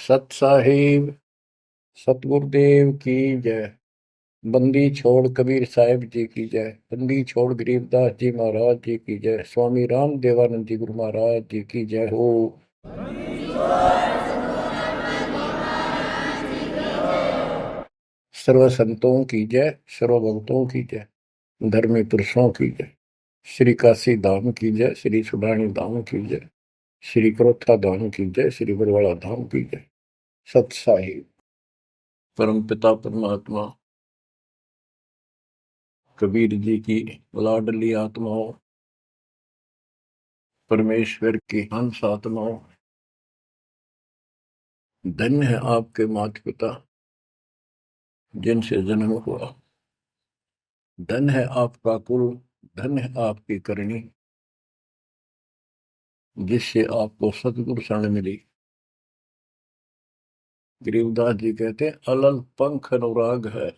सत साहिब सतगुरुदेव की जय। बंदी छोड़ कबीर साहिब जी की जय। बंदी छोड़ गरीबदास जी महाराज जी की जय। स्वामी राम देवानंद जी गुरु महाराज जी की जय हो। सर्व संतों की जय, सर्व भक्तों की जय, धर्मी पुरुषों की जय। श्री काशी धाम की जय, श्री सुडानी धाम की जय, श्री क्रोथा धाम की जय, श्री बरवाड़ा धाम की जय। सत साहिब परम पिता परमात्मा कबीर जी की लाडली आत्माओं, परमेश्वर की हंस आत्माओं, धन्य है आपके माता पिता जिनसे जन्म हुआ। धन्य है आपका कुल, धन्य है आपकी करनी जिससे आपको सतगुरु शरण मिली। गरीबदास जी कहते हैं, अलल पंख अनुराग है,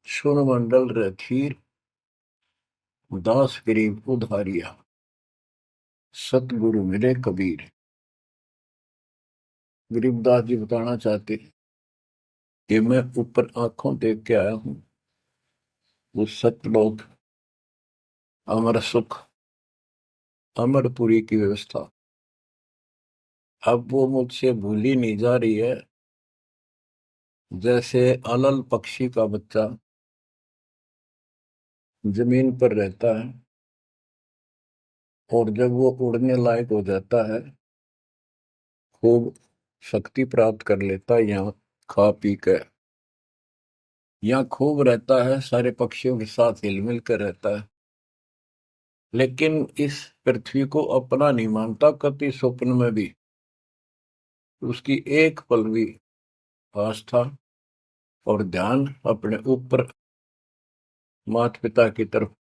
सुन मंडल रथीर, दास गरीब उधारिया, सतगुरु मिले कबीर। गरीबदास जी बताना चाहते कि मैं ऊपर आंखों देख के आया हूं वो सतलोक, अमर सुख, अमरपुरी की व्यवस्था। अब वो मुझसे भूली नहीं जा रही है। जैसे अलल पक्षी का बच्चा जमीन पर रहता है और जब वो उड़ने लायक हो जाता है, खूब शक्ति प्राप्त कर लेता है, यहाँ खा पी कर यहाँ खूब रहता है, सारे पक्षियों के साथ हिल मिल कर रहता है, लेकिन इस पृथ्वी को अपना नहीं मानता कभी स्वप्न में भी। उसकी एक पल भी आस्था और ध्यान अपने ऊपर माता पिता की तरफ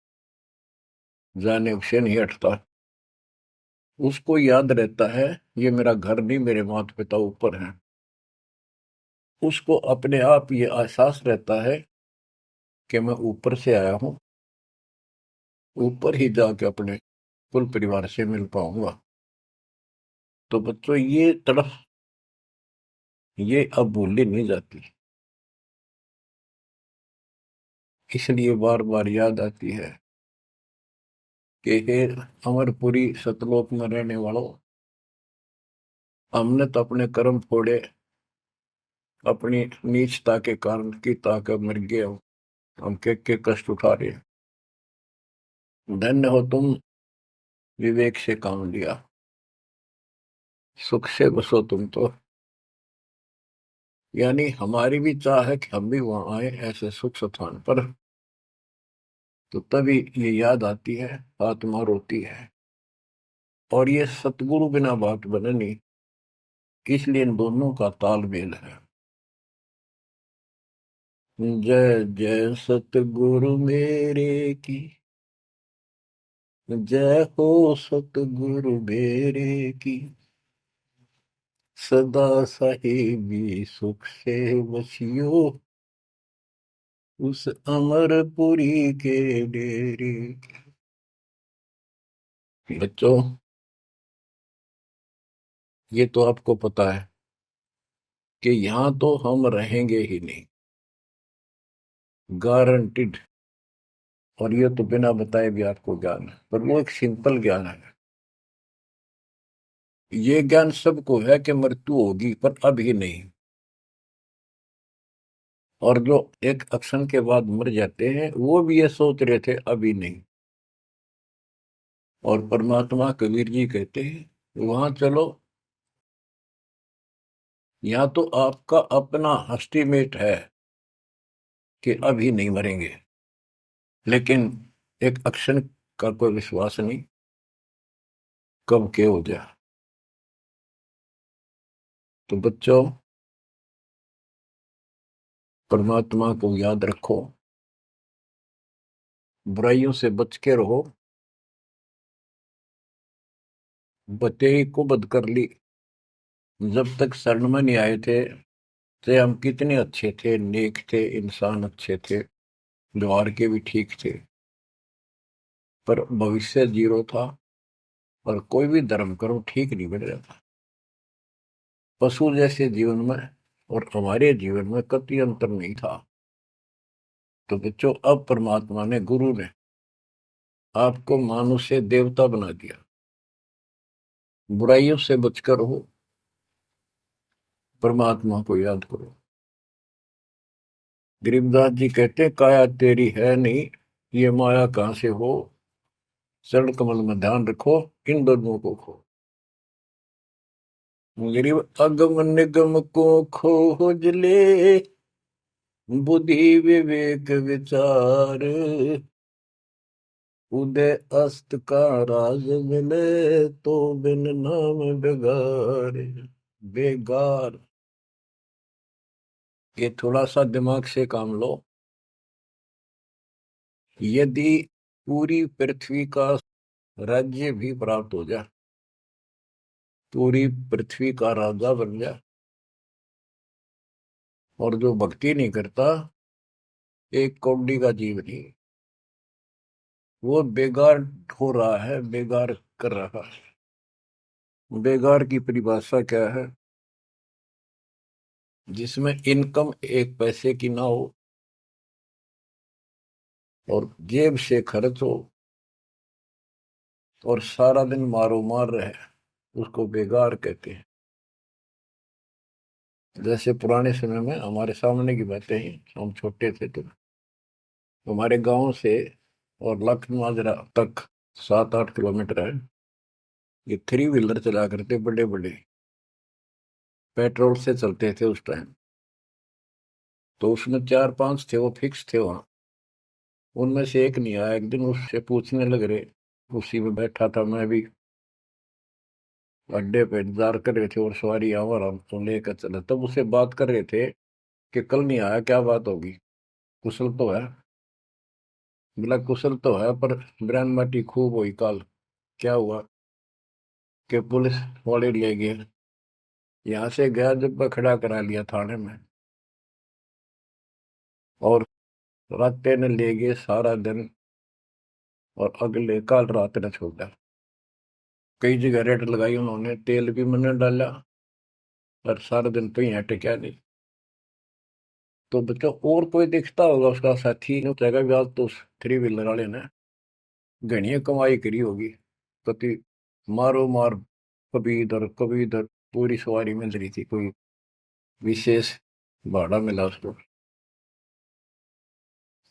जाने से नहीं हटता। उसको याद रहता है ये मेरा घर नहीं, मेरे माता पिता ऊपर हैं। उसको अपने आप ये एहसास रहता है कि मैं ऊपर से आया हूं, ऊपर ही जाके अपने कुल परिवार से मिल पाऊंगा। तो बच्चों ये तड़फ ये अब भूली नहीं जाती, इसलिए बार बार याद आती है कि हे अमरपुरी सतलोक में रहने वालों, हमने तो अपने कर्म फोड़े, अपनी नीचता के कारण की ताकत मर गए, हम के कष्ट उठा रहे हैं। धन्य हो तुम, विवेक से काम लिया, सुख से बसो तुम तो। यानी हमारी भी चाह है कि हम भी वहां आए ऐसे सुख स्थान पर। तो तभी ये याद आती है, आत्मा रोती है। और ये सतगुरु बिना बात बने नहीं, इसलिए इन दोनों का तालमेल है। जय जय सतगुरु मेरे की, जय हो सतगुरु मेरे की, सदा साहिबी सुख से बसियो उस अमरपुरी के डेरे। बच्चों ये तो आपको पता है कि यहां तो हम रहेंगे ही नहीं, गारंटीड। और ये तो बिना बताए भी आपको ज्ञान है, पर वो एक सिंपल ज्ञान है। ये ज्ञान सबको है कि मृत्यु होगी, पर अभी नहीं। और जो एक क्षण के बाद मर जाते हैं वो भी ये सोच रहे थे अभी नहीं। और परमात्मा कबीर जी कहते हैं वहां चलो, यहाँ तो आपका अपना एस्टीमेट है कि अभी नहीं मरेंगे, लेकिन एक क्षण का कोई विश्वास नहीं कब के हो जाए। तो बच्चों परमात्मा को याद रखो, बुराइयों से बच के रहो। बतेई को बद कर ली, जब तक शरण में नहीं आए थे तो हम कितने अच्छे थे, नेक थे, इंसान अच्छे थे, व्यवहार के भी ठीक थे, पर भविष्य जीरो था और कोई भी धर्म करो ठीक नहीं बन रहा था। पशु जैसे जीवन में और हमारे जीवन में कतई अंतर नहीं था। तो बच्चों, अब परमात्मा ने, गुरु ने आपको मानुष से देवता बना दिया। बुराइयों से बचकर हो, परमात्मा को याद करो। गरीबदास जी कहते हैं, काया तेरी है नहीं, ये माया कहां से हो, चरण कमल में ध्यान रखो, इन दोनों को खो। गरीब अगम निगम को खोज ले, बुद्धि विवेक विचार, उदय अस्त का राज मिले, तो बिन नाम बेगार। बेगार, ये थोड़ा सा दिमाग से काम लो। यदि पूरी पृथ्वी का राज्य भी प्राप्त हो जाए, पूरी पृथ्वी का राजा बन जाए, और जो भक्ति नहीं करता, एक कौड़ी का जीव नहीं, वो बेगार हो रहा है, बेगार कर रहा है। बेगार की परिभाषा क्या है? जिसमें इनकम एक पैसे की ना हो और जेब से खर्च हो और सारा दिन मारो मार रहे, उसको बेगार कहते हैं। जैसे पुराने समय में, हमारे सामने की बातें हैं, हम छोटे थे तो हमारे गांव से और लखनऊ तक 7-8 किलोमीटर है। ये थ्री व्हीलर चला करते, बड़े बड़े, पेट्रोल से चलते थे उस टाइम। तो उसमें 4-5 थे, वो फिक्स थे वहां। उनमें से एक नहीं आया। एक दिन उससे पूछने लग रहे, उसी में बैठा था मैं भी, अड्डे पे इंतजार कर रहे थे और सवारी आवर हमको लेकर चला, तब उससे बात कर रहे थे कि कल नहीं आया, क्या बात होगी, कुशल तो है? बोला कुशल तो है, पर ब्रांड माटी खूब हुई काल। क्या हुआ? कि पुलिस वाले ले गए, यहाँ से गया जब खड़ा करा लिया थाने में, और रात ने ले गए सारा दिन, और अगले काल रात ने छोड़ा। कई जगह रेड लगाई उन्होंने, तेल भी मैंने डाला, और सारा दिन कहीं हटे क्या नहीं। तो बच्चों, और कोई दिखता होगा उसका साथी, नहीं उठेगा भी आज तो उस थ्री व्हीलर वाले ने घनी कमाई करी होगी। कति मारो मार, कभी इधर, पूरी सवारी मिल रही थी, कोई विशेष भाड़ा मिला उसको,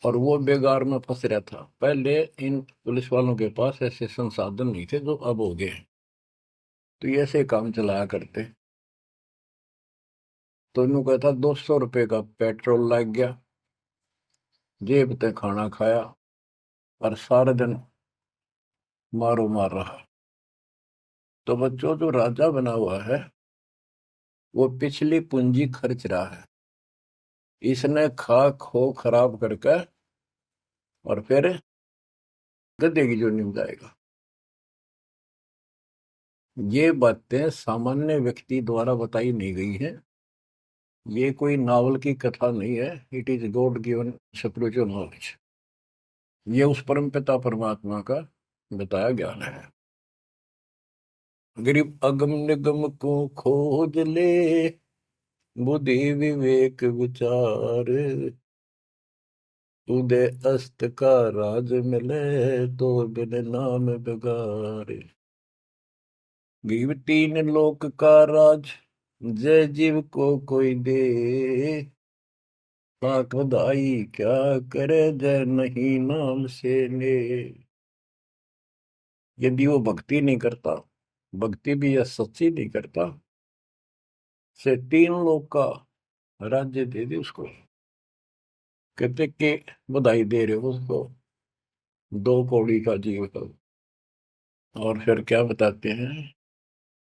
और वो बेगार में फंस रहा था। पहले इन पुलिस वालों के पास ऐसे संसाधन नहीं थे जो अब हो गए हैं, तो ये ऐसे काम चलाया करते। तो इन्हों कहता 200 रुपये का पेट्रोल लग गया, जेब ते खाना खाया, और सारा दिन मारो मार रहा। तो बच्चों, जो राजा बना हुआ है, वो पिछली पूंजी खर्च रहा है। इसने खा खो खराब करके और फिर गधे की जोनी में जाएगा। ये बातें सामान्य व्यक्ति द्वारा बताई नहीं गई है, ये कोई नावल की कथा नहीं है। It is God given spiritual knowledge. ये उस परम पिता परमात्मा का बताया ज्ञान है। गरीब अगम निगम को खोज ले, बुद्धि विवेक विचार, उदय अस्त का राज मिले, तो बिन नाम बेगार। गरीब तीन लोक का राज, जय जीव को कोई दे, लाख बधाई क्या करे, जय नहीं नाम से ले। यदि वो भक्ति नहीं करता, भक्ति भी या सच्ची नहीं करता, से 3 लोक का राज्य दे दे उसको। कहते कि बधाई दे रहे हो उसको, 2 कौड़ी का जीव का। और फिर क्या बताते हैं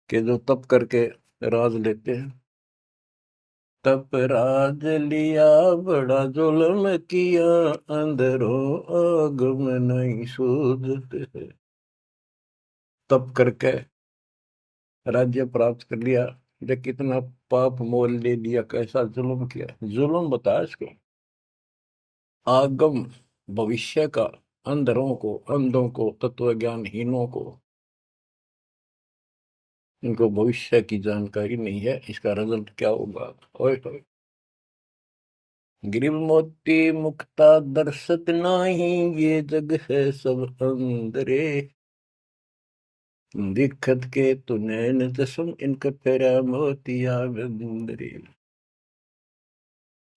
कि जो तप करके राज लेते हैं, तप राज लिया बड़ा जुल्म किया, अंदरों आग में नहीं सूझते। तप करके राज्य प्राप्त कर लिया, ये कितना पाप मोल ले लिया, कैसा जुल्म किया। जुल्म बताया इसको, आगम भविष्य का, अंधरों को, अंधों को, तत्व ज्ञानहीनों को इनको भविष्य की जानकारी नहीं है, इसका रिजल्ट क्या होगा। ओए होए। गिरिव मोती मुक्ता दर्शत नाही, ये जग है सब अंदरे। दिखत के तु नैन जसम, इनका फेरा मोतिया बिंदरे।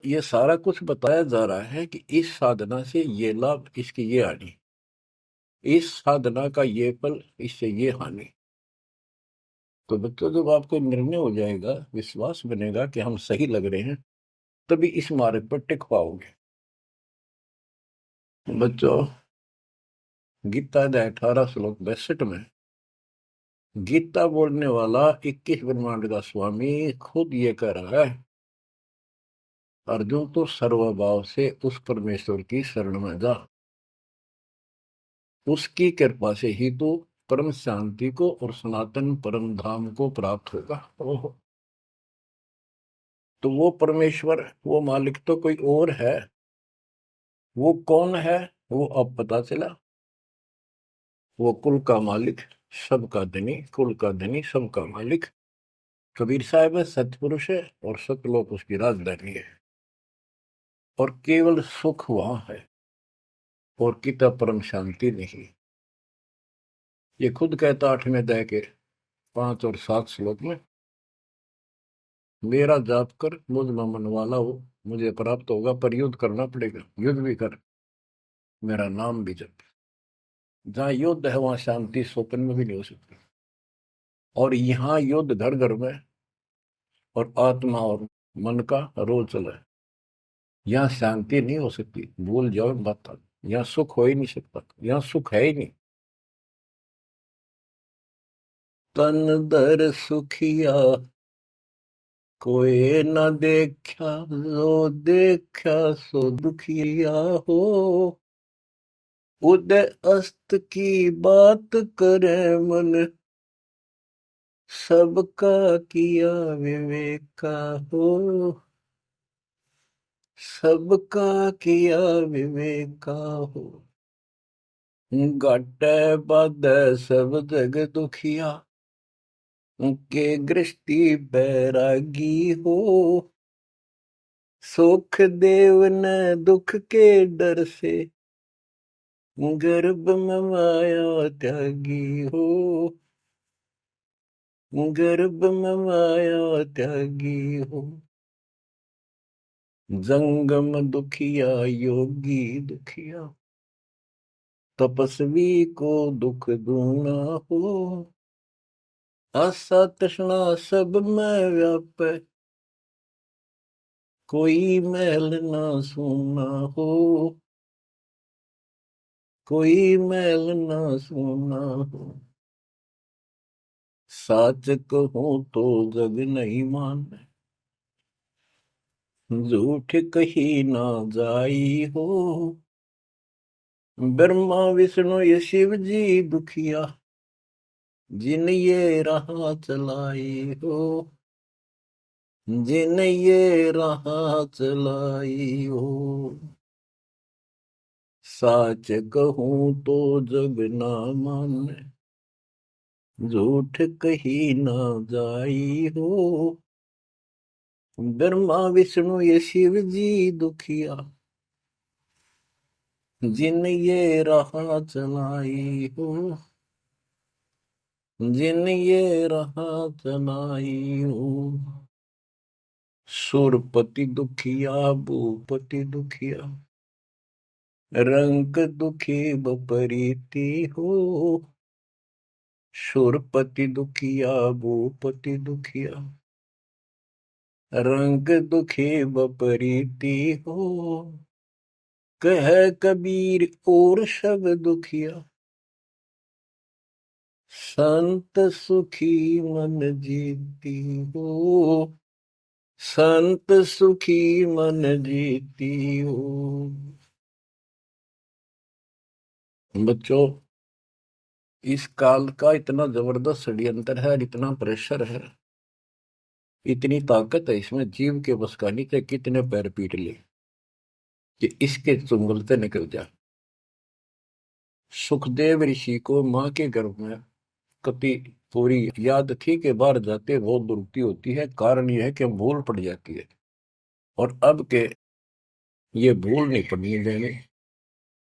ये सारा कुछ बताया जा रहा है कि इस साधना से ये लाभ, इसकी ये हानि, इस साधना का ये फल, इससे ये हानि। तो बच्चों, जब आपको निर्णय हो जाएगा, विश्वास बनेगा कि हम सही लग रहे हैं, तभी इस मार्ग पर टिक पाओगे। बच्चों, गीता अध्याय 18 श्लोक 62 में गीता बोलने वाला 21 ब्रह्मांड का स्वामी खुद ये कह रहा है, अर्जुन तो सर्वभाव से उस परमेश्वर की शरण में जा, उसकी कृपा से ही तो परम शांति को और सनातन परम धाम को प्राप्त होगा। ओहो। तो वो परमेश्वर, वो मालिक तो कोई और है। वो कौन है? वो अब पता चला। वो कुल का मालिक, सबका धनी, कुल का धनी, सबका मालिक कबीर साहब है, सतपुरुष है, और सतलोक उसकी राजधानी है। और केवल सुख वहां है, और किता परम शांति नहीं। ये खुद कहता 8वें अध्याय के 5 और 7 श्लोक में, मेरा जाप कर, मुझ में मन वाला हो, मुझे प्राप्त होगा। पर युद्ध करना पड़ेगा, युद्ध भी कर, मेरा नाम भी जप। जहां युद्ध है वहां शांति स्वप्न में भी नहीं हो सकती। और यहाँ युद्ध घर घर में, और आत्मा और मन का रोल चला है। यहाँ शांति नहीं हो सकती, भूल जाओ बात। यहाँ सुख हो ही नहीं सकता, यहाँ सुख है ही नहीं। तन दर सुखिया कोई न देखा, जो देखा सो दुखिया हो। उदय अस्त की बात करे मन, सबका किया विवेका हो। सबका किया विवेका हो। घट बद सब जग दुखिया, के गृष्टि बैरागी हो। सुख देव न दुख के डर से, गर्भ में माया त्यागी हो। गर्भ में माया त्यागी हो। जंगम दुखिया योगी दुखिया, तपस्वी को दुख दूना हो। आशा तृष्णा सब में व्यापे, कोई मैल ना सूना हो। कोई मैल ना सूना हो। साच कहूं तो जग नहीं माने, झूठ कही ना जाई हो। ब्रह्मा विष्णु ये शिव जी दुखिया, जिन ये राह चलाई हो। जिन ये राह चलाई हो। साच कहूं तो जग ना माने, झूठ कही ना जाई हो। ब्रह्मा विष्णु ये शिव जी दुखिया, जिन ये राह चलाई हो। जिन ये राह चलाई हो। सुरपति दुखिया भूपति दुखिया, रंग दुखी बपरीति हो। सुरपति दुखिया भूपति दुखिया, रंग दुखी बपरीति हो। कह कबीर और सब दुखिया, संत सुखी मन जीती हो। संत सुखी मन जीती हो। बच्चों, इस काल का इतना जबरदस्त षड्यंत्र है, इतना प्रेशर है, इतनी ताकत है इसमें, जीव के बस का नहीं थे। कितने पैर पीट लिए कि इसके चुंगल से निकल जा। सुखदेव ऋषि को मां के गर्भ में कति पूरी याद थी कि बाहर जाते बहुत दुरुक्ति होती है, कारण यह है कि भूल पड़ जाती है। और अब के ये भूल नहीं पड़नी देने,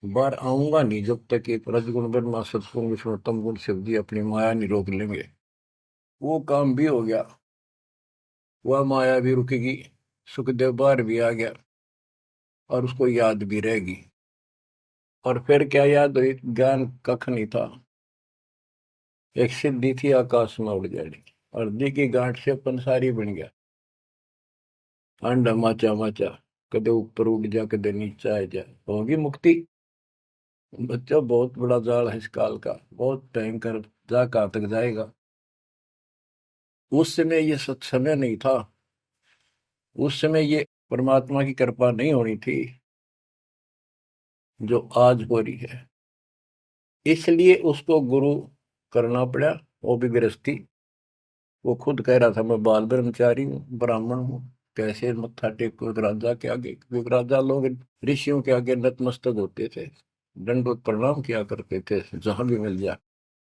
बाहर आऊंगा नहीं जब तक एक रजगुण ब्रह्मा सतगुण विष्णु तम गुण शिव जी अपनी माया नहीं रोक लेंगे। वो काम भी हो गया, वह माया भी रुकेगी, सुखदेव बाहर भी आ गया और उसको याद भी रहेगी। और फिर क्या याद हुई, ज्ञान कख नहीं था, एक सिद्धि थी आकाश में उड़ जानी, और दी की गांठ से पंसारी बन गया, अंडा माचा माचा, कदे ऊपर उड़ जा कदे नीचे आ जा, होगी मुक्ति। बच्चों बहुत बड़ा जाल है इस काल का, बहुत भयंकर, जा कहां तक जाएगा। उस समय ये सत्समय नहीं था, उस समय ये परमात्मा की कृपा नहीं होनी थी जो आज हो रही है, इसलिए उसको गुरु करना पड़ा। वो भी गृहस्थी, वो खुद कह रहा था मैं बाल ब्रह्मचारी हूँ, ब्राह्मण हूँ, कैसे मत्था टेको एक राजा के आगे, क्योंकि राजा लोग ऋषियों के आगे नतमस्तक होते थे, दंडवत प्रणाम किया करते थे जहां भी मिल जाए,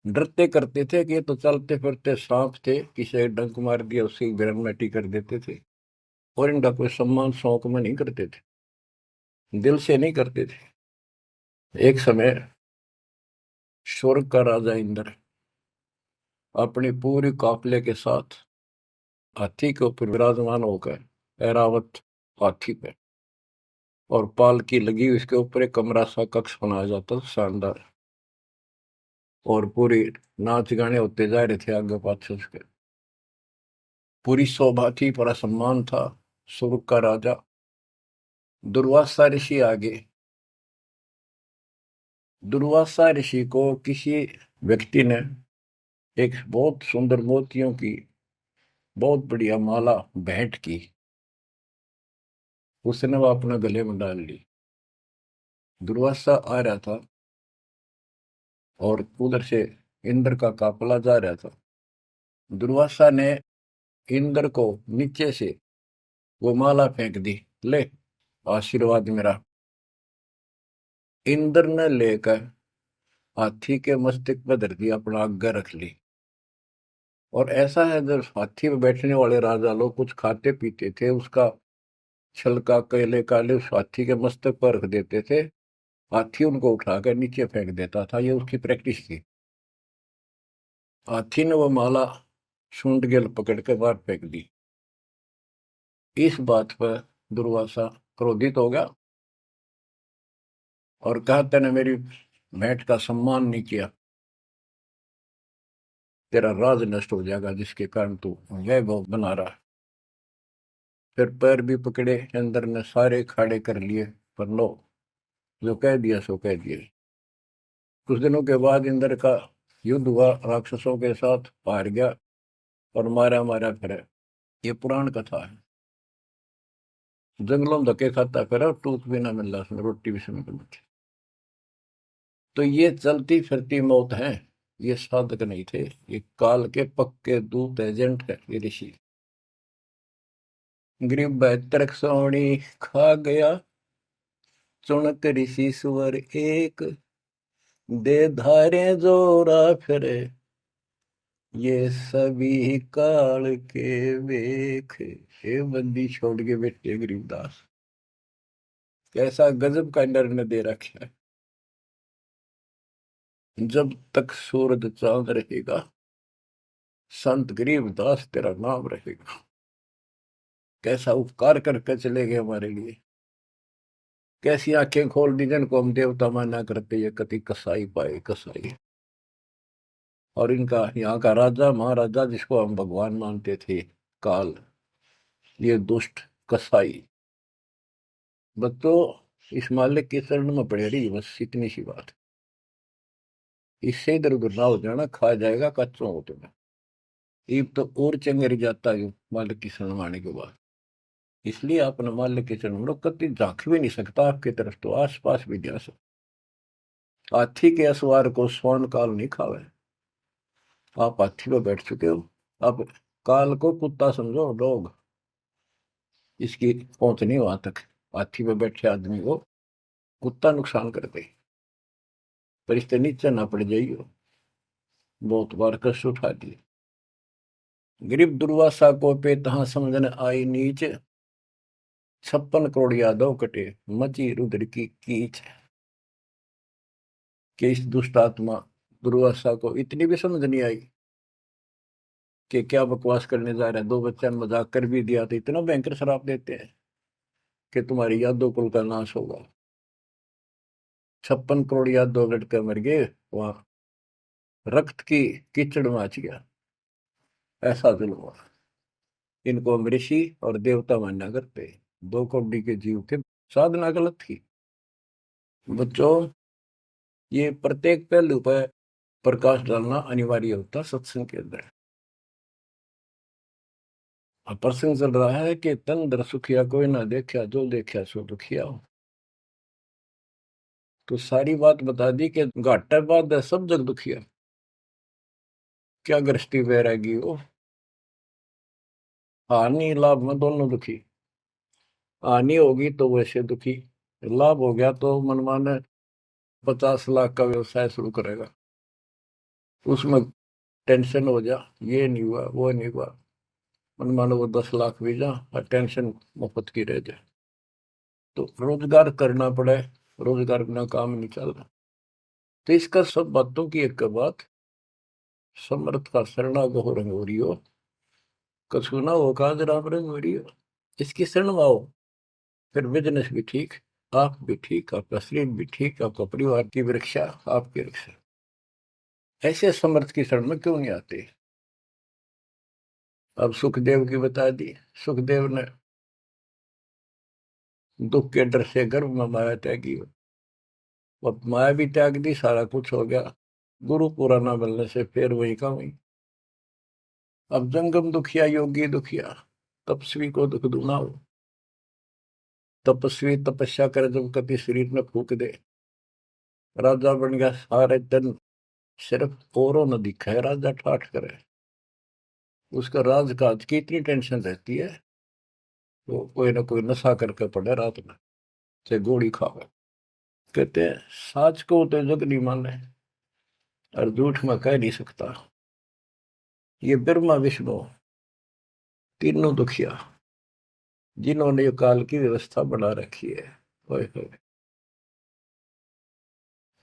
डरते करते थे कि ये तो चलते फिरते सांप थे, किसी एक डंक मार दिया उसकी ग्रहण कर देते थे, और इनका कोई सम्मान शौक में नहीं करते थे, दिल से नहीं करते थे। एक समय स्वर्ग का राजा इंद्र अपनी पूरी काफिले के साथ हाथी के ऊपर विराजमान होकर, ऐरावत हाथी पे, और पालकी लगी उसके ऊपर एक कमरा सा कक्ष बनाया जाता था शानदार, और पूरी नाच गाने होते जा रहे थे आगे पाछे उसके, पूरी शोभा थी, पूरा सम्मान था। स्वर्ग का राजा दुर्वासा ऋषि आगे, दुर्वासा ऋषि को किसी व्यक्ति ने एक बहुत सुंदर मोतियों की बहुत बढ़िया माला भेंट की, उसने वो अपने गले में डाल ली। दुर्वासा आ रहा था और उधर से इंद्र का काफिला जा रहा था, दुर्वासा ने इंद्र को नीचे से वो माला फेंक दी, ले आशीर्वाद मेरा। इंद्र ने लेकर हाथी के मस्तक पर धर दिया, अपना आज्ञा रख ली। और ऐसा है जब हाथी में बैठने वाले राजा लोग कुछ खाते पीते थे, उसका छलका केले काले उस हाथी के मस्तक पर रख देते थे, हाथी उनको उठाकर नीचे फेंक देता था, ये उसकी प्रैक्टिस थी। हाथी ने वो माला सूंड गेल पकड़ कर बाहर फेंक दी। इस बात पर दुर्वासा क्रोधित हो गया और कहा तेने मेरी भेंट का सम्मान नहीं किया, तेरा राज नष्ट हो जाएगा जिसके कारण तू वैभव बना रहा। फिर पैर भी पकड़े, अंदर ने सारे खाड़े कर लिए, पर लो जो कह दिया सो कह दिया। कुछ दिनों के बाद इंद्र का युद्ध हुआ, राक्षसों के साथ हार गया और मारा मारा फिरे। ये पुराण कथा है, जंगलों में धक्के खाता फिरा और टूक भी ना मिल रहा उसमें, रोटी भी समय पर बची। तो ये चलती फिरती मौत है, ये साधक नहीं थे, ये काल के पक्के दूत एजेंट है ये ऋषि। गरीब बैतरक सोनी खा गया, चुनक ऋषि सुवर एक, दे धारे जोरा फिरे, ये सभी काल के वेख। हे बंदी छोड़ के बैठे गरीबदास, कैसा गजब का निर्णय दे रखा है। जब तक सूरज चांद रहेगा, संत गरीबदास तेरा नाम रहेगा। कैसा उपकार करके चले गए हमारे लिए, कैसी आंखें खोल दी जिनको हम देवता माना करते, ये कति कसाई पाए कसाई। और इनका यहाँ का राजा महाराजा जिसको हम भगवान मानते थे, काल, ये दुष्ट कसाई। बच्चों इस मालिक के चरण में पड़े रही, बस इतनी सी बात। इससे इधर उधर ना हो जाना, खा जाएगा कच्चों हो तुम्हें। ईब तो और चंगेरी जाता है मालिक की शरण आने के बाद। इसलिए अपने मालिक के चरण में कति झांक भी नहीं सकता आपकी तरफ, तो आस पास भी जा सकता। हाथी के असवार को स्वर्ण काल नहीं खावे, आप हाथी पर बैठ चुके हो, अब काल को कुत्ता समझो डॉग, इसकी पहुंच नहीं वहां तक। हाथी पर बैठे आदमी को कुत्ता नुकसान करते, पर इससे नीचे ना पड़ जाइयो। बहुत बार कष्ट उठा दिए। गरीब दुर्वासा को पे तहां समझन आई नीच, 56 करोड़ यादव कटे मची रुद्र की कीच। कि इस दुष्ट आत्मा दुर्वासा को इतनी भी समझ नहीं आई कि क्या बकवास करने जा रहा है। दो बच्चा ने मजाक कर भी दिया तो इतना भयंकर श्राप देते हैं कि तुम्हारी यादव कुल का नाश होगा। 56 करोड़ यादव लड़के मर गए, वहां रक्त की कीचड़ मच गया। ऐसा जुल्म हुआ। इनको हम ऋषि और देवता मानना करते। दो कौड़ी के जीव थे, साधना गलत थी। बच्चों, ये प्रत्येक पहलू पर प्रकाश डालना अनिवार्य होता सत्संग के अंदर। अब प्रसंग चल रहा है कि तन दर सुखिया कोई ना देखा, जो देखा सो दुखिया हो। तो सारी बात बता दी कि घाटा बाद है सब जग दुखिया। क्या गृष्टि वैरागी हो, हानि लाभ में दोनों दुखी। हानि होगी तो वैसे दुखी, लाभ हो गया तो मनमाने 50 लाख का व्यवसाय शुरू करेगा, उसमें टेंशन हो जा, ये नहीं हुआ वो नहीं हुआ। मनमानो वो 10 लाख भी जा और टेंशन मुफ्त की रह जाए। तो रोजगार करना पड़े, रोजगार बिना काम नहीं चल रहा। तो इसका सब बातों की एक बात, समर्थ का शरणागो रंग हो रही हो, कछु ना हो काज राम रंग हो रही हो। इसकी शरण में आओ, फिर बिजनेस भी ठीक, आप भी ठीक, आपका शरीर भी ठीक, आपका परिवार की रक्षा, आपकी रक्षा। ऐसे समर्थ की शरण में क्यों नहीं आते। अब सुखदेव की बता दी। सुखदेव ने दुख के डर से गर्भ में माया त्यागी, अब माया भी त्याग दी, सारा कुछ हो गया। गुरु पूरा ना मिलने से फिर वही का वही। अब जंगम दुखिया योगी दुखिया, तपस्वी को दुख दूना हो। तपस्वी तपस्या करे जब कभी शरीर में फूक दे, राजा बन गया, सारे दिन सिर्फ औरों न दिखा है, राजा ठाठ करे। उसका राजकाज की इतनी टेंशन रहती है, वो कोई ना कोई नशा करके पड़े रात में, से गोली खावे। कहते हैं साच को तो जग नहीं माने और झूठ में कह नहीं सकता। ये ब्रह्मा विष्णु तीनों दुखिया, जिन्होंने ये काल की व्यवस्था बना रखी है। ओए होए।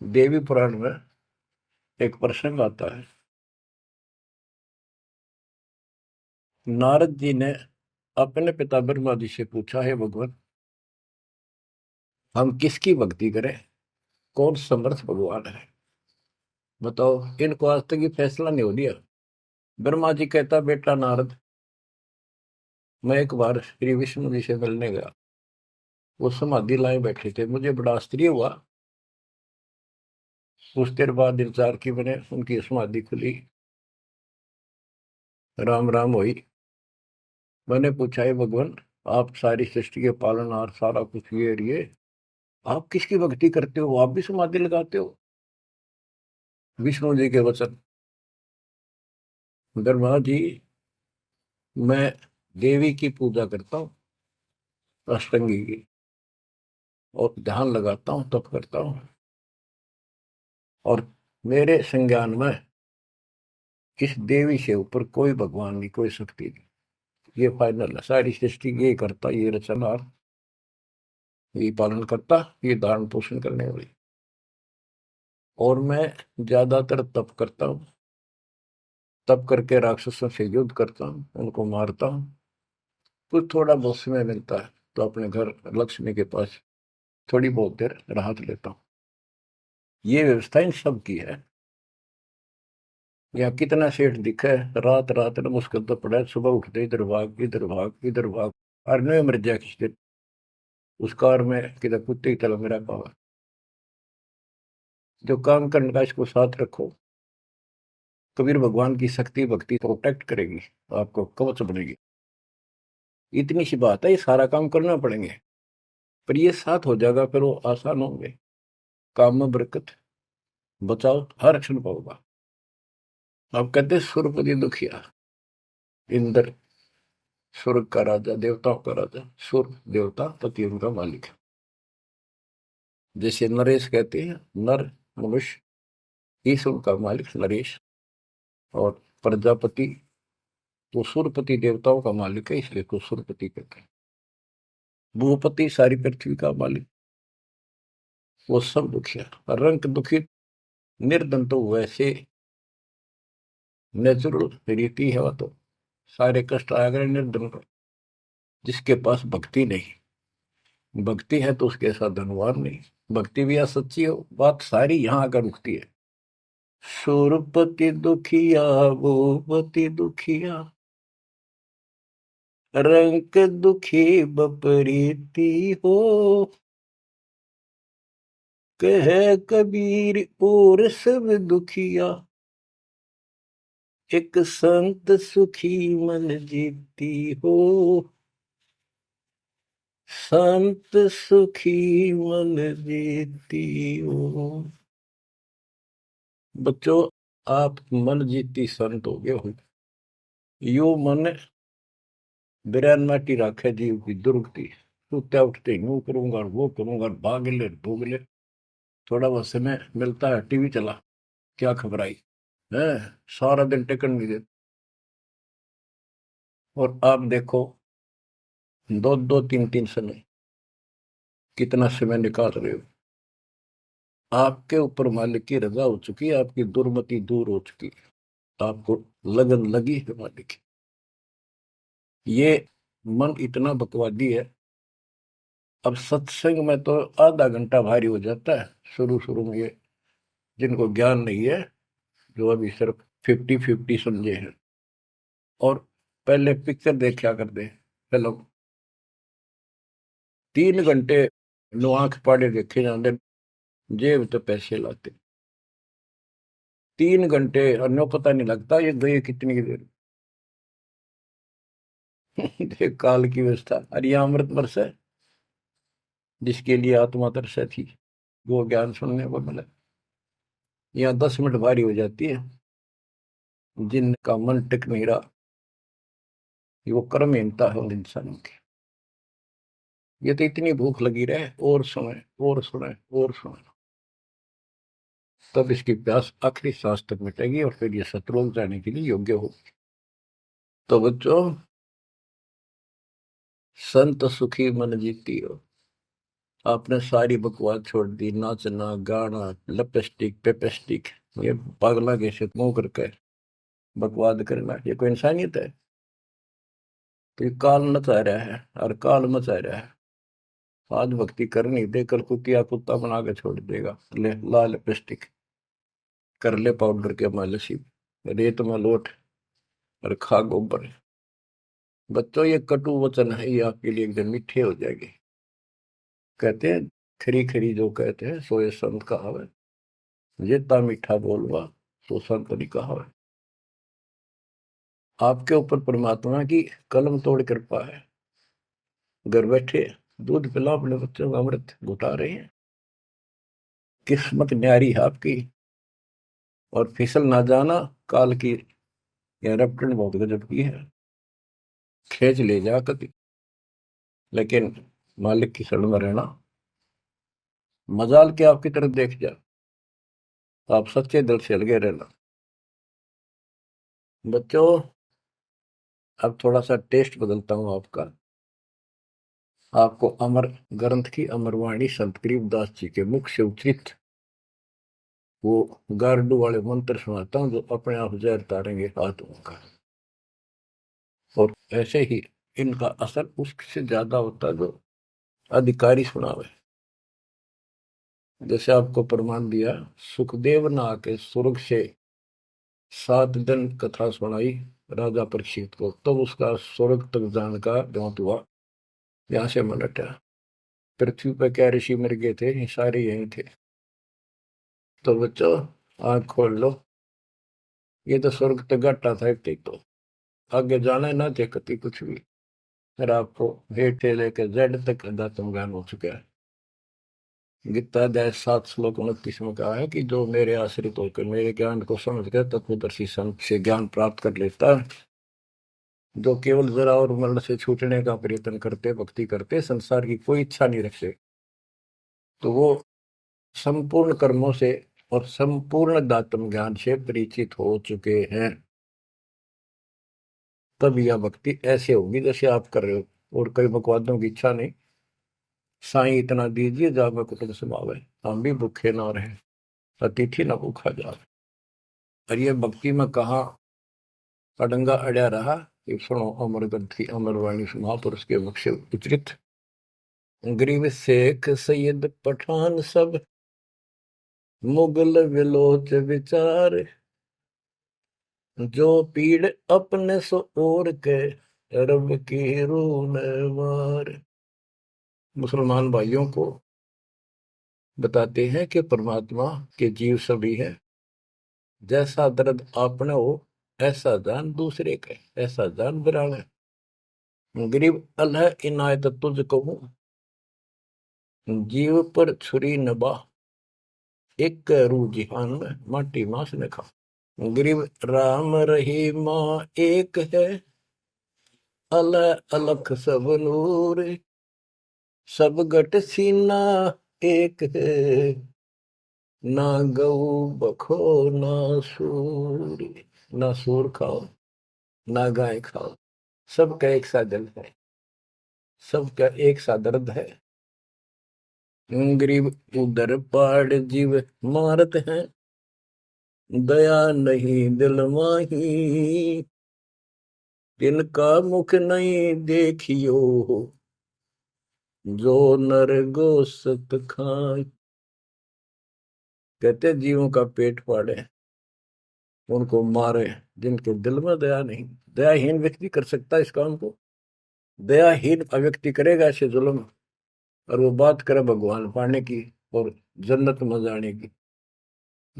देवी पुराण में एक प्रसंग आता है। नारद जी ने अपने पिता ब्रह्मा जी से पूछा, है भगवान, हम किसकी भक्ति करें, कौन समर्थ भगवान है, बताओ। इनको आज तक ये फैसला नहीं हो दिया। ब्रह्मा जी कहता, बेटा नारद, मैं एक बार श्री विष्णु जी से मिलने गया। वो समाधि लाए बैठे थे, मुझे बड़ा आश्चर्य हुआ। कुछ देर बाद इंतजार की मैंने, उनकी समाधि खुली, राम राम हुई। मैंने पूछा, है भगवान, आप सारी सृष्टि के पालनहार, सारा कुछ ये आप किसकी भक्ति करते हो, आप भी समाधि लगाते हो। विष्णु जी के वचन, ब्रह्मा जी, मैं देवी की पूजा करता हूँ, अष्टंगी की, और ध्यान लगाता हूँ, तप करता हूँ, और मेरे संज्ञान में इस देवी से ऊपर कोई भगवान नहीं, कोई शक्ति नहीं। ये फाइनल है, सारी सृष्टि ये करता, ये रचनहार, ये पालन करता, ये धारण पोषण करने वाली। और मैं ज्यादातर तप करता हूँ, तप करके राक्षसों से युद्ध करता हूँ, उनको मारता हूँ। कुछ थोड़ा बहुत समय मिलता है तो अपने घर लक्ष्मी के पास थोड़ी बहुत देर राहत लेता हूँ। ये व्यवस्था इन सब की है। यहाँ कितना सेठ दिखा है, रात रात में मुश्किल तो पड़ा है, सुबह उठते इधर भाग इधर भाग इधर भाग, और नहीं मर जाए किसी दिन उस कार में, किधर कुत्ते की तरह मेरा पावा। जो काम करने का इसको साथ रखो, कबीर भगवान की शक्ति भक्ति प्रोटेक्ट करेगी, आपको कवच बनेगी। इतनी सी बात है, ये सारा काम करना पड़ेंगे, पर ये साथ हो जाएगा, फिर वो आसान होंगे। काम में बरकत, बचाओ हर क्षण पाओगा। आप कहते सुरपति दुखिया, इंद्र स्वर्ग का राजा, देवताओं का राजा, सुर देवता पति उनका मालिक है। जैसे नरेश कहते हैं, नर मनुष्य, ईश उनका मालिक नरेश। और प्रजापति तो सुरपति देवताओं का मालिक है, इसलिए तो सुरपति कहते हैं। भूपति सारी पृथ्वी का मालिक, वो सब दुखिया। रंग दुखी निर्धन तो वैसे नेचुरल रीति है, वह तो सारे कष्ट आ गए निर्धन को, जिसके पास भक्ति नहीं। भक्ति है तो उसके साथ धनवान नहीं। भक्ति भी सच्ची हो, बात सारी यहाँ आकर रुकती है। सुरपति दुखिया भूपति दुखिया, रंग दुखी बपरीती हो, कह कबीर और सब दुखिया, एक संत सुखी मन जीती हो, संत सुखी मन जीती हो। बच्चों, आप मन जीती संत हो गए हो। यो मन बिरान माटी राखे जीव की दुर्गति, सुत्या उठते यूं करूंगा वो करूंगा, भाग ले भोग ले, थोड़ा बहुत समय मिलता है टीवी चला, क्या खबर आई है, सारा दिन टिकट नहीं देते। और आप देखो, दो दो तीन तीन समय कितना समय निकाल रहे हो। आपके ऊपर मालिक की रजा हो चुकी है, आपकी दुर्मति दूर हो चुकी है, आपको लगन लगी है मालिक की। ये मन इतना बकवादी है। अब सत्संग में तो आधा घंटा भारी हो जाता है शुरू शुरू में, ये जिनको ज्ञान नहीं है, जो अभी सिर्फ 50-50 समझे हैं। और पहले पिक्चर देखा करते फिल्म, 3 घंटे नो आंख पाड़े देखे जाते, जेब तो पैसे लाते, 3 घंटे अन्य पता नहीं लगता ये गए कितनी देर। देख काल की व्यवस्था। अरे यहाँ अमृत वर्ष है, जिसके लिए आत्मा तरस थी, वो ज्ञान सुनने को मिला। यहाँ 10 मिनट भारी हो जाती है, जिनका मन टिक नहीं रहा, ये वो कर्महीनता है उन इंसानों की। ये तो इतनी भूख लगी रहे, और सुने और सुने और सुने, तब इसकी प्यास आखिरी सांस तक मिटेगी और फिर ये शत्रुओं जाने के लिए योग्य होगी। तो बच्चों, संत सुखी मन जीती हो। आपने सारी बकवास छोड़ दी, नाचना गाना लिपस्टिक पेपेस्टिक, ये पागला कैसे मुंह करके बकवाद करना, ये कोई इंसानियत है? तो ये काल नचा रहा है और काल मचा रहा है। आज भक्ति करनी दे, कल कुतिया कुत्ता बना के छोड़ देगा। ले ला लिपस्टिक, कर ले पाउडर के मालिश, रेत में लोट और खा गोबर। बच्चों, ये कटु वचन है, ये आपके लिए एकदम मीठे हो जाएंगे। कहते हैं खरी खरी जो कहते हैं सो ये संत कहावत, जितना मीठा बोलवा सो संत नहीं कहावत। आपके ऊपर परमात्मा की कलम तोड़ कृपा है। घर बैठे दूध पिला अपने बच्चों का, अमृत घुटा रहे हैं। किस्मत न्यारी है आपकी। और फिसल ना जाना, काल की यह रपटन बहुत गजब की है, खींच ले जा कभी, लेकिन मालिक की शरण में रहना। मजाल के आपकी तरफ देख जा, आप सच्चे दिल से लगे रहना। बच्चों, अब थोड़ा सा टेस्ट बदलता हूं आपका। आपको अमर ग्रंथ की अमरवाणी संत गरीबदास जी के मुख से उच्चित वो गारडू वाले मंत्र सुनाता हूं, जो अपने आप जहर तारेंगे आत्मा का। और ऐसे ही इनका असर उससे ज्यादा होता है जो अधिकारी सुनावे। जैसे आपको प्रमाण दिया, सुखदेव ने आके स्वर्ग से 7 दिन कथा सुनाई राजा परीक्षित को, तब तो उसका स्वर्ग तक जाने का द्योत हुआ, यहाँ से मन हटा। पृथ्वी पर क्या ऋषि मर गए थे, ये सारे यही थे। तो बच्चों, आंख खोल लो, ये तो स्वर्ग तक घाटा था एक, तो आगे जाना ना थे कति कुछ भी। फिर आपको हेठ से लेकर जेड तक अध्यात्म ज्ञान हो चुका है। गीता अध्याय 7 श्लोक 29 में कहा है कि जो मेरे आश्रित होकर मेरे ज्ञान को समझ कर तत्वदर्शी संत से ज्ञान प्राप्त कर लेता है, जो केवल जरा और मरण से छूटने का प्रयत्न करते, भक्ति करते, संसार की कोई इच्छा नहीं रखते, तो वो संपूर्ण कर्मों से और संपूर्ण दातम ज्ञान से परिचित हो चुके हैं, तब यह भक्ति ऐसे होगी जैसे आप कर रहे हो। और कई बकवादों की इच्छा नहीं, साईं इतना दीजिए जावे कुटुंब समावे, हम भी भूखे ना रहे, अतिथि न भूखा जावे। और ये भक्ति में कहा अडंगा अड़या रहा, ये सुनो अमर ग्रंथी अमर वाणी महापुरुष के मुख से उच्चरित। गरीब शेख सैयद पठान सब मुगल विलोच विचार, जो पीड़ अपने सो और के रब की रून मार। मुसलमान भाइयों को बताते हैं कि परमात्मा के जीव सभी है, जैसा दर्द आपने हो ऐसा जान दूसरे के, ऐसा जान बिराने। गरीब अल्लाह इनायत तुझ कहूं, जीव पर छुरी नबा, एक रू जिहान में माटी मांस ने खा। गरीब राम रहीमा एक है, अल्लाह अलख सब नूर, सब गट सीना एक है, ना गऊ बखो ना सूर। ना सूर खाओ ना गाय खाओ, सबका एक सा दिल है, सबका एक सा दर्द है। गरीब उधर पाड़ जीव मारत हैं, दया नहीं दिल माही, तिनका मुख नहीं देखियो, जो नर गोसत खाए। कहते जीवों का पेट फाड़े, उनको मारे, जिनके दिल में दया नहीं। दयाहीन व्यक्ति कर सकता है इस काम को। दयाहीन व्यक्ति करेगा ऐसे जुल्म, और वो बात करे भगवान पाने की और जन्नत में जाने की,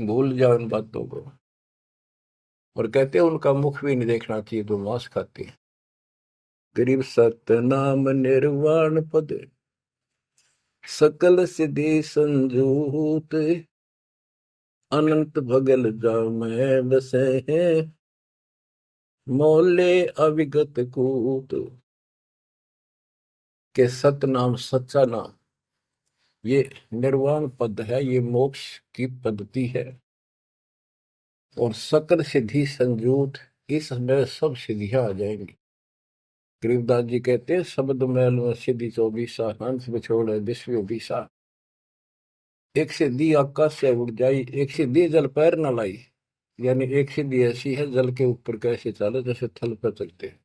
भूल जाओ इन बातों को। और कहते हैं उनका मुख भी नहीं देखना चाहिए, तो मांस खाते हैं। गरीब सतनाम निर्वाण पद, सकल सिद्धि संजूत, अनंत भगल जामै बसे हैं, मोले अविगत कूत। के सतनाम सच्चा नाम, ये निर्वाण पद है, ये मोक्ष की पद्धति है। और सकल सिद्धि संजूत, इसमें सब सिद्धियां आ जाएंगी। गरीबदास जी कहते हैं शब्द मैल में सिद्धि 24, हंस बिछोड़ विश्व 20। एक सिद्धि आकाश से उड़ जाई, एक सिद्धि जल पैर न लाई। यानी एक सिद्धि ऐसी है जल के ऊपर कैसे चले, जैसे थल पर चलते हैं।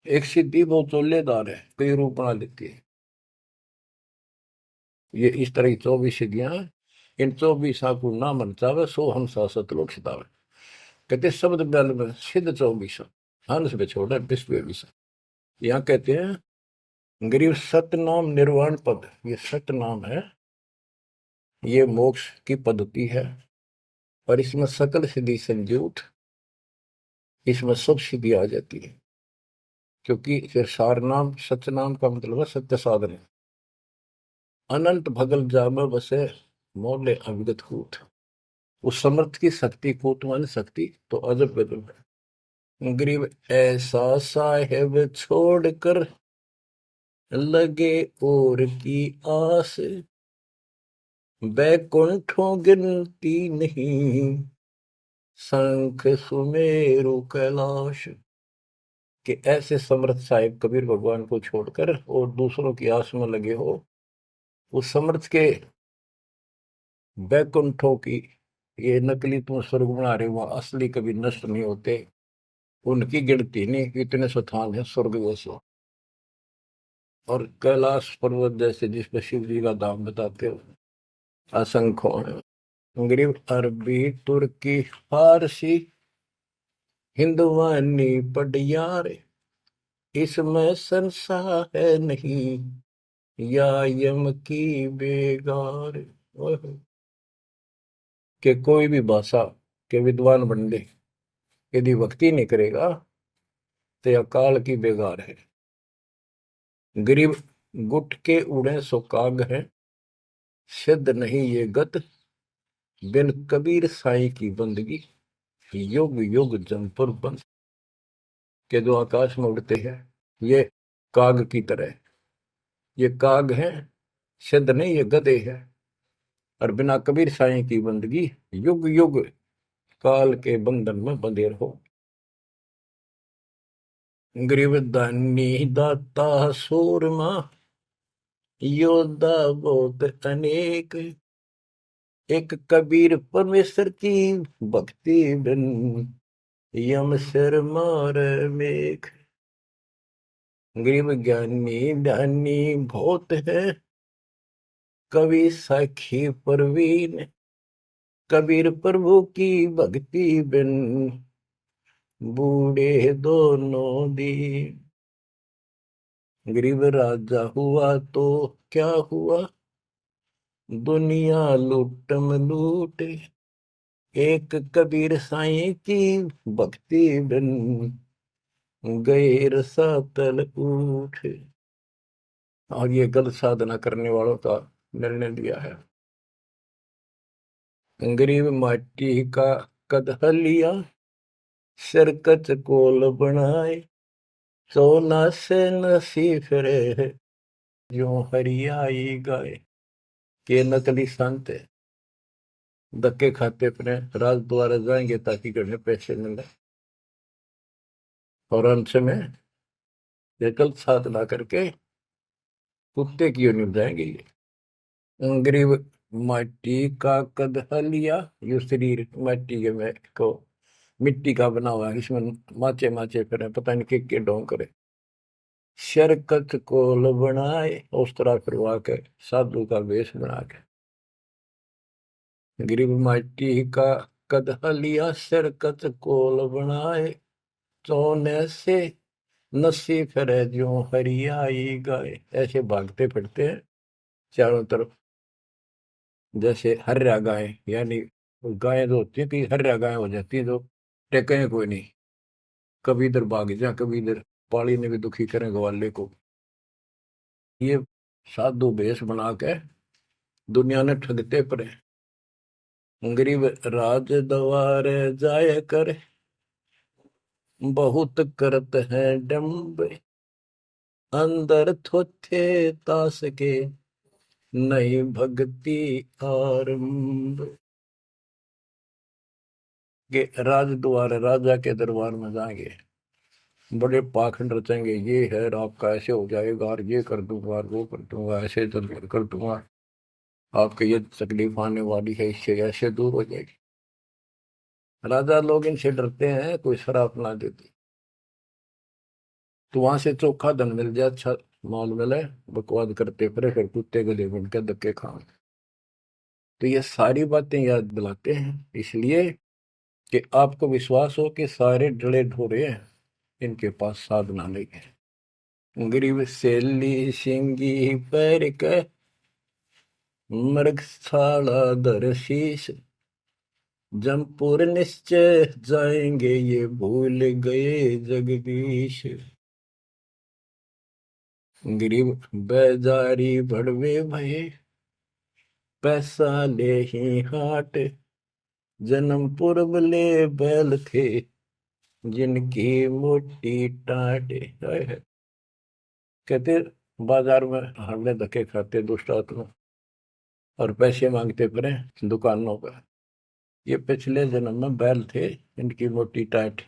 एक सिद्धि बहुत चोलेदार है, कई रूप बना लेती है। ये इस तरह की 24 सिद्धियां हैं। इन 24 को ना मन चावे, सो हम सतलोक सितावे। कहते शब्द मैल में सिद्ध 24, हंस बिछोड़ विश्व 20। यहाँ कहते हैं गरीब सतनाम निर्वाण पद, ये सतनाम है, ये मोक्ष की पद्धति है। और इसमें सकल सिद्धि संजूत, इसमें सब सिद्धि आ जाती है। क्योंकि फिर सार नाम सतनाम का मतलब है सत्य साधन। अनंत भगल जाम बसे, मोले अविगत कूट। उस समर्थ की शक्ति, कूट मान शक्ति, तो अजब गजब है। गरीब ऐसा साहेब छोड़कर लगे और की आस, बैकुंठों गिनती नहीं, शंख सुमेरु कैलाश। कि ऐसे समर्थ साहिब कबीर भगवान को छोड़कर और दूसरों की आस में लगे हो, उस समर्थ के बैकुंठों की, ये नकली तुम स्वर्ग बना रहे हो, असली कभी नष्ट नहीं होते, उनकी गिनती नहीं, इतने स्थान है स्वर्ग जैसे। और कैलाश पर्वत जैसे जिस पर शिव जी का धाम बताते हो, असंख्यों है। गरीब अरबी तुर्की फारसी हिंदुवानी पडियार, इसमें संसार है नहीं, या यम की बेगार। कि कोई भी भाषा के विद्वान बंदे यदि भक्ति नहीं करेगा तो यह काल की बेगार है। गरीब गुट के उड़े सो काग है, सिद्ध नहीं ये गत, बिन कबीर साईं की बंदगी, युग युग जमपुर बंद। के जो आकाश में उड़ते हैं ये काग की तरह, ये काग हैं, सिद्ध नहीं ये गधे हैं। और बिना कबीर साईं की बंदगी युग युग काल के बंधन में बंधे रहो। गरीब दानी दाता सूरमा योद्धा बहुत अनेक, एक कबीर परमेश्वर की भक्ति बिन यम सिर मार मेघ। गरीब ज्ञानी ध्यानी बहुत है, कवि साखी परवीन, कबीर प्रभु की भक्ति बिन बूढ़े दोनों दीन। गरीब राजा हुआ तो क्या हुआ, दुनिया लूटम लूट, एक कबीर साईं की भक्ति बिन गए रसातल उठ। और ये गलत साधना करने वालों का निर्णय लिया है। गरीब माटी का कदह लिया, सिरकत कोल बनाए, सोना से नसी फिरे जो हरियाई गाए। के नकली संत है, धक्के खाते फिरे, राज द्वारा जाएंगे ताकि घर में पैसे मिले, और अंत में ये गलत साधना करके कुत्ते की ओर निभ जाएंगे ये। गरीब माटी का कदह लिया, यो शरीर माटी के में को मिट्टी का बना हुआ है, इसमें माचे माचे फिरे, पता नहीं के ढोंग करे। शरकत कोल बनाए, उस तरह करवा के साधु का वेश बना के। गरीब माटी का कदह लिया, शरकत कोल बनाए, सोने से नसी फिरे जो हरियाई गाय। ऐसे भागते फिरते हैं चारों तरफ, जैसे हर्रा गाय, यानी गायें जो होती है कि हर्रा गाय हो जाती है, जो टेके कोई नहीं, कभी इधर भाग जा कभी इधर, पाली ने भी दुखी करें ग्वाले को। ये साधु भेष बना के दुनिया ने ठगते पड़े। गरीब राज द्वार जाय कर, बहुत करत है डम्ब, अंदर थोथे तास के नहीं भक्ति आरंभ। के राज द्वार, राजा के दरबार में जाएंगे, बड़े पाखंड रचेंगे, ये है आपका ऐसे हो जाएगा, और ये कर दूंगा और वो कर दूंगा, ऐसे कर दूंगा, आपके ये तकलीफ आने वाली है, इससे ऐसे दूर हो जाएगी। राजा लोग इनसे डरते हैं, कोई शराब ना देती तो वहां से चोखा धन मिल जाए, अच्छा माल मिले, बकवाद करते फिर कुत्ते गले बन के धक्के खाओ। तो ये सारी बातें याद दिलाते हैं इसलिए कि आपको विश्वास हो कि सारे डले ढोरे हैं, इनके पास साधना नहीं है। गरीब सेली सिंगी पैर के, मृगशाला धर शीश, जमपुर निश्चय जाएंगे ये भूल गए जगदीश। गरीब बेजारी भड़वे भये, पैसा ले ही हाट, जन्म पूर्व ले बैल थे जिनकी मोटी टाट। कहते बाजार में हमने धक्के खाते दुष्ट आत्मा और पैसे मांगते फिरे दुकानों पर, ये पिछले जन्म में बैल थे इनकी मोटी टाट,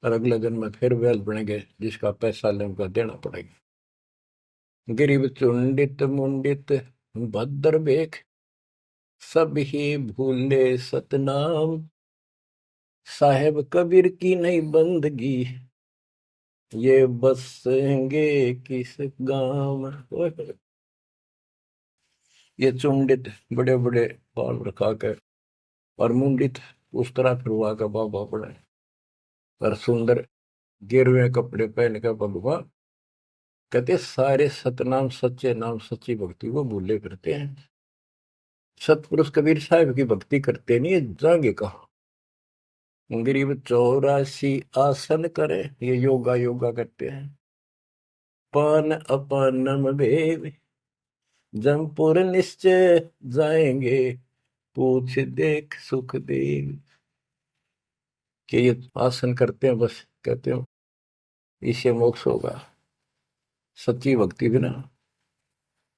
और अगले जन्म में फिर बैल बनेंगे जिसका पैसा ले उनका देना पड़ेगा। गरीब चुंडित मुंडित भद्र बेख, सब ही भूले सतनाम, साहेब कबीर की नहीं बंदगी, ये बसेंगे किस गांव में। ये चुंडित बड़े बड़े बाल रखा कर और मुंडित उस तरह फिरवा कर बाबा पड़े, और सुंदर गिरवे कपड़े पहन कर भगवान, कहते सारे सतनाम सच्चे नाम सच्ची भक्ति को भूले फिरते हैं। सतपुरुष कबीर साहब की भक्ति करते नहीं, जाएंगे कहाँ। गरीब 84 आसन करे, ये योगा योगा करते हैं। पान अपानम भेद, जमपुर निश्चय जाएंगे, पूछ देख सुखदेव। कि ये आसन करते हैं, बस कहते हो इससे मोक्ष होगा, सच्ची भक्ति बिना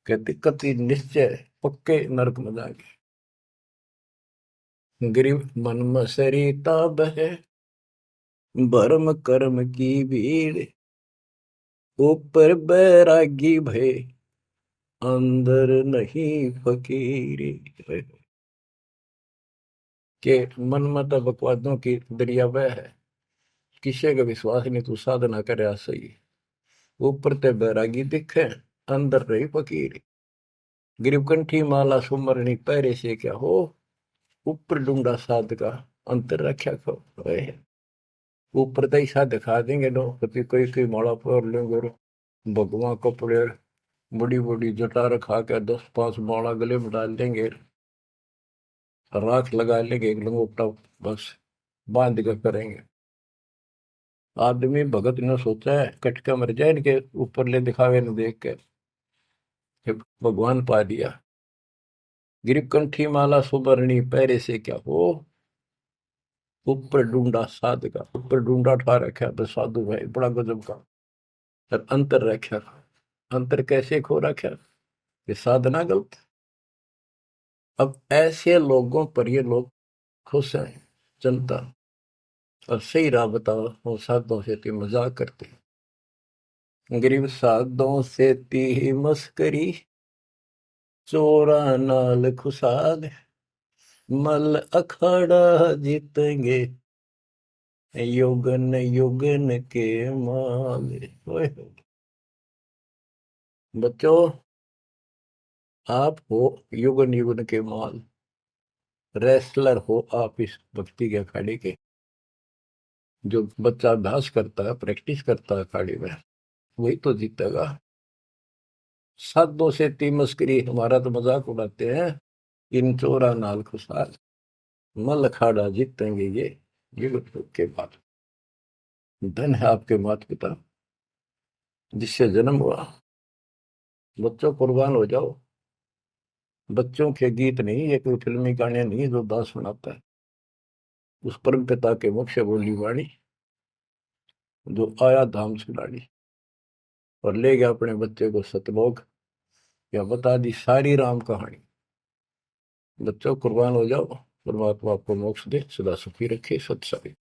कहते कति निश्चय पक्के नरक में जाएंगे। गिरिव मन मसरीता बह, भरम कर्म की भीड़, ऊपर बैरागी भय, अंदर नहीं फकीरी। के मन मत बकवादों की दरिया वह है, किसी का विश्वास नहीं, तू साधना करे सही, ऊपर ते बैरागी दिखे, अंदर रही फकीरी। गिरवकंठी माला सुमरनी पैरे से क्या हो, ऊपर डूंगा साध का, अंतर रक्षा खो। ऊपर तो ऐसा दिखा देंगे नो, कभी कोई कोई माला फोड़ लेंगे और भगवान कपड़े बड़ी बड़ी जटा रखा के 10-5 माला गले में डाल देंगे, राख लगा लेंगे, एक लंगोटा बस बांध कर करेंगे। आदमी भगत ने सोचा है कटका मर जाए इनके ऊपर ले दिखावे न देख के, भगवान पा दिया। गिरकंठी माला सुबरणी पैरे से क्या हो, ऊपर ढूंढा साध का, ऊपर ढूंढा ठा रखा तो साधु भाई बड़ा गजब का, और अंतर रखा। अंतर कैसे खो रखा, ये साधना गलत। अब ऐसे लोगों पर ये लोग खुश हैं जनता, और सही राह बताओ वो साधुओं से ती मजाक करते, गरीब साधुओं से ती मस्करी, चोरा नाल खुशाल, मल अखाड़ा जीतेंगे, युगन युगन के माल। बच्चों, आप हो युगन युगन के माल, रेसलर हो आप इस भक्ति के अखाड़े के। जो बच्चा अभ्यास करता है, प्रैक्टिस करता है अखाड़े में, वही तो जीतेगा। साधुओं से ती मस्करी, हमारा तो मजाक उड़ाते हैं, इन चोरा नाल खुशाल, मल अखाड़ा जीतेंगे ये युग के बाद। धन है आपके माता पिता जिससे जन्म हुआ, बच्चों कुर्बान हो जाओ। बच्चों के गीत नहीं, ये कोई फिल्मी गाने नहीं जो दास सुनाता है, उस परम पिता के मुख से बोली वाणी जो आया धाम से लाड़ी, और ले गया अपने बच्चे को सतलोक, या बता दी सारी राम कहानी। बच्चों कुर्बान हो जाओ, परमात्मा आपको मोक्ष दे, सदा सुखी रखे, सत्संग।